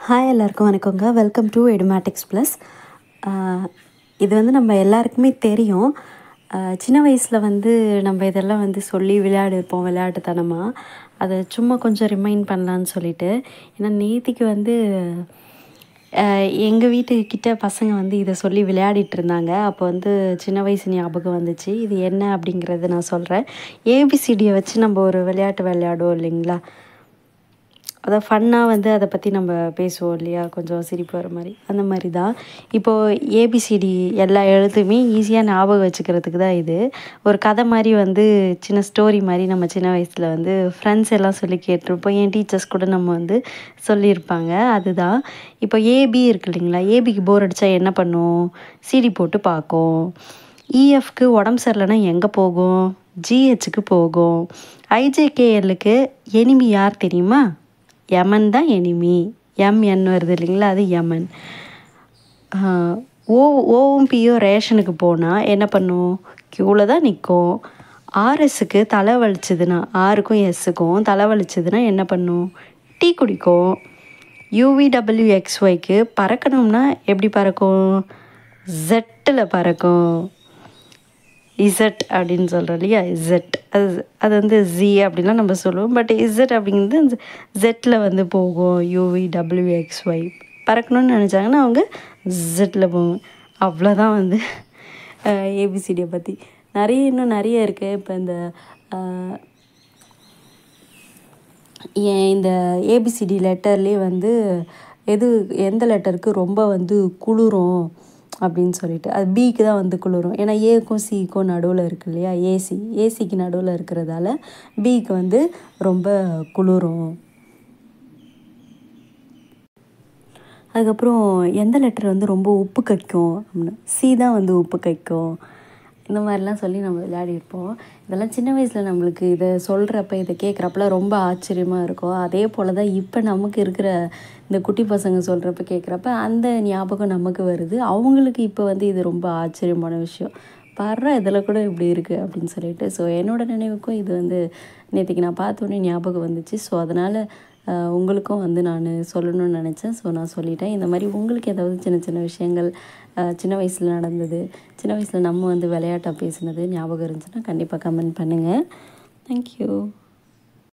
Hi எல்லாருக்கும் வணக்கங்க. Welcome to Edumatics plus. இது வந்து நம்ம எல்லாருக்குமே தெரியும். சின்ன வயசில் வந்து நம்ம இதெல்லாம் வந்து சொல்லி விளையாடிருப்போம் விளையாட்டுத்தனமாக. அதை சும்மா கொஞ்சம் ரிமைண்ட் பண்ணலான்னு சொல்லிட்டு. ஏன்னா நேத்திக்கு வந்து எங்கள் வீட்டுக்கிட்ட பசங்க வந்து இதை சொல்லி விளையாடிட்டு இருந்தாங்க. அப்போ வந்து சின்ன வயசு ஞாபகம் வந்துச்சு. இது என்ன அப்படிங்கிறத நான் சொல்கிறேன். ஏபிசிடியை வச்சு நம்ம ஒரு விளையாட்டு விளையாடுவோம் இல்லைங்களா? அதை ஃபன்னாக வந்து அதை பற்றி நம்ம பேசுவோம் இல்லையா, கொஞ்சம் சிரிப்பு வர மாதிரி. அந்த மாதிரி தான் இப்போது ஏபிசிடி எல்லா எழுத்துமே ஈஸியாக ஞாபகம் வச்சுக்கிறதுக்கு தான் இது ஒரு கதை மாதிரி, வந்து சின்ன ஸ்டோரி மாதிரி. நம்ம சின்ன வயசில் வந்து ஃப்ரெண்ட்ஸ் எல்லாம் சொல்லி கேட்டிருப்போம். என் டீச்சர்ஸ் கூட நம்ம வந்து சொல்லியிருப்பாங்க. அதுதான் இப்போ ஏபி இருக்கு இல்லைங்களா. ஏபிக்கு போர் அடித்தா என்ன பண்ணும்? சிடி போட்டு பார்க்கும். இஎஃப்க்கு உடம்பு சரியில்லைன்னா எங்கே போகும்? ஜிஹெச்சுக்கு போகும். ஐஜேகேஎல்லுக்கு எனிமி யார் தெரியுமா? யமன் தான் எனிமி. எம்என் வருது இல்லைங்களா, அது யமன். ஓவும் பியோ ரேஷனுக்கு போனால் என்ன பண்ணும்? க்யூவில் தான் நிற்கும். ஆர்எஸ்ஸுக்கு தலை வலிச்சதுன்னா, ஆருக்கும் எஸ்ஸுக்கும் தலை வலிச்சதுன்னா என்ன பண்ணும்? டீ குடிக்கும். யூவிடபிள்யூஎக்ஸ்ஒய்க்கு பறக்கணும்னா எப்படி பறக்கும்? ஜெட்டில் பறக்கும். இசட் அப்படின்னு சொல்கிறோம் இல்லையா, இசட். அது வந்து ஜி அப்படின்லாம் நம்ம சொல்லுவோம். பட் இசட் அப்படிங்கிறது ஜெட்டில் வந்து போகும். யூவிடபிள்யூஎக்ஸ்ஒய் பறக்கணும்னு நினச்சாங்கன்னா அவங்க ஜெட்டில் போகும். அவ்வளோதான் வந்து ஏபிசிடியை பற்றி. இன்னும் நிறைய இருக்குது. இப்போ இந்த ஏபிசிடி லெட்டர்லேயே வந்து எந்த லெட்டருக்கு ரொம்ப வந்து குளிரும் அப்படின்னு சொல்லிட்டு, அது பிக்கு தான் வந்து குளிரும். ஏன்னா ஏக்கும் சிக்கும் நடுவில் இருக்கு இல்லையா, ஏசிக்கு நடுவில் இருக்கிறதால பிக்கு வந்து ரொம்ப குளிரும். அதுக்கப்புறம் எந்த லெட்டர் வந்து ரொம்ப உப்பு கைக்கும் அப்படின்னு, சி தான் வந்து உப்பு கைக்கும். இந்த மாதிரிலாம் சொல்லி நம்ம விளையாடிருப்போம். இதெல்லாம் சின்ன வயசில் நம்மளுக்கு இதை சொல்கிறப்ப, இதை கேட்குறப்பெல்லாம் ரொம்ப ஆச்சரியமாக இருக்கும். அதே போல் தான் இப்போ நமக்கு இருக்கிற இந்த குட்டி பசங்க சொல்கிறப்ப கேட்குறப்ப அந்த ஞாபகம் நமக்கு வருது. அவங்களுக்கு இப்போ வந்து இது ரொம்ப ஆச்சரியமான விஷயம். பாடுறா இதில் கூட இப்படி இருக்குது அப்படின்னு சொல்லிட்டு. ஸோ என்னோடய நினைவுக்கும் இது வந்து நேற்றுக்கு நான் பார்த்தோன்னே ஞாபகம் வந்துச்சு. ஸோ அதனால் உங்களுக்கும் வந்து நான் சொல்லணும்னு நினச்சேன். ஸோ நான் சொல்லிட்டேன். இந்த மாதிரி உங்களுக்கு ஏதாவது சின்ன சின்ன விஷயங்கள் சின்ன வயசில் நடந்தது, சின்ன வயசில் நம்ம வந்து விளையாட்டாக பேசினது ஞாபகம் இருந்துச்சுன்னா கண்டிப்பாக கமெண்ட் பண்ணுங்கள். தேங்க்யூ.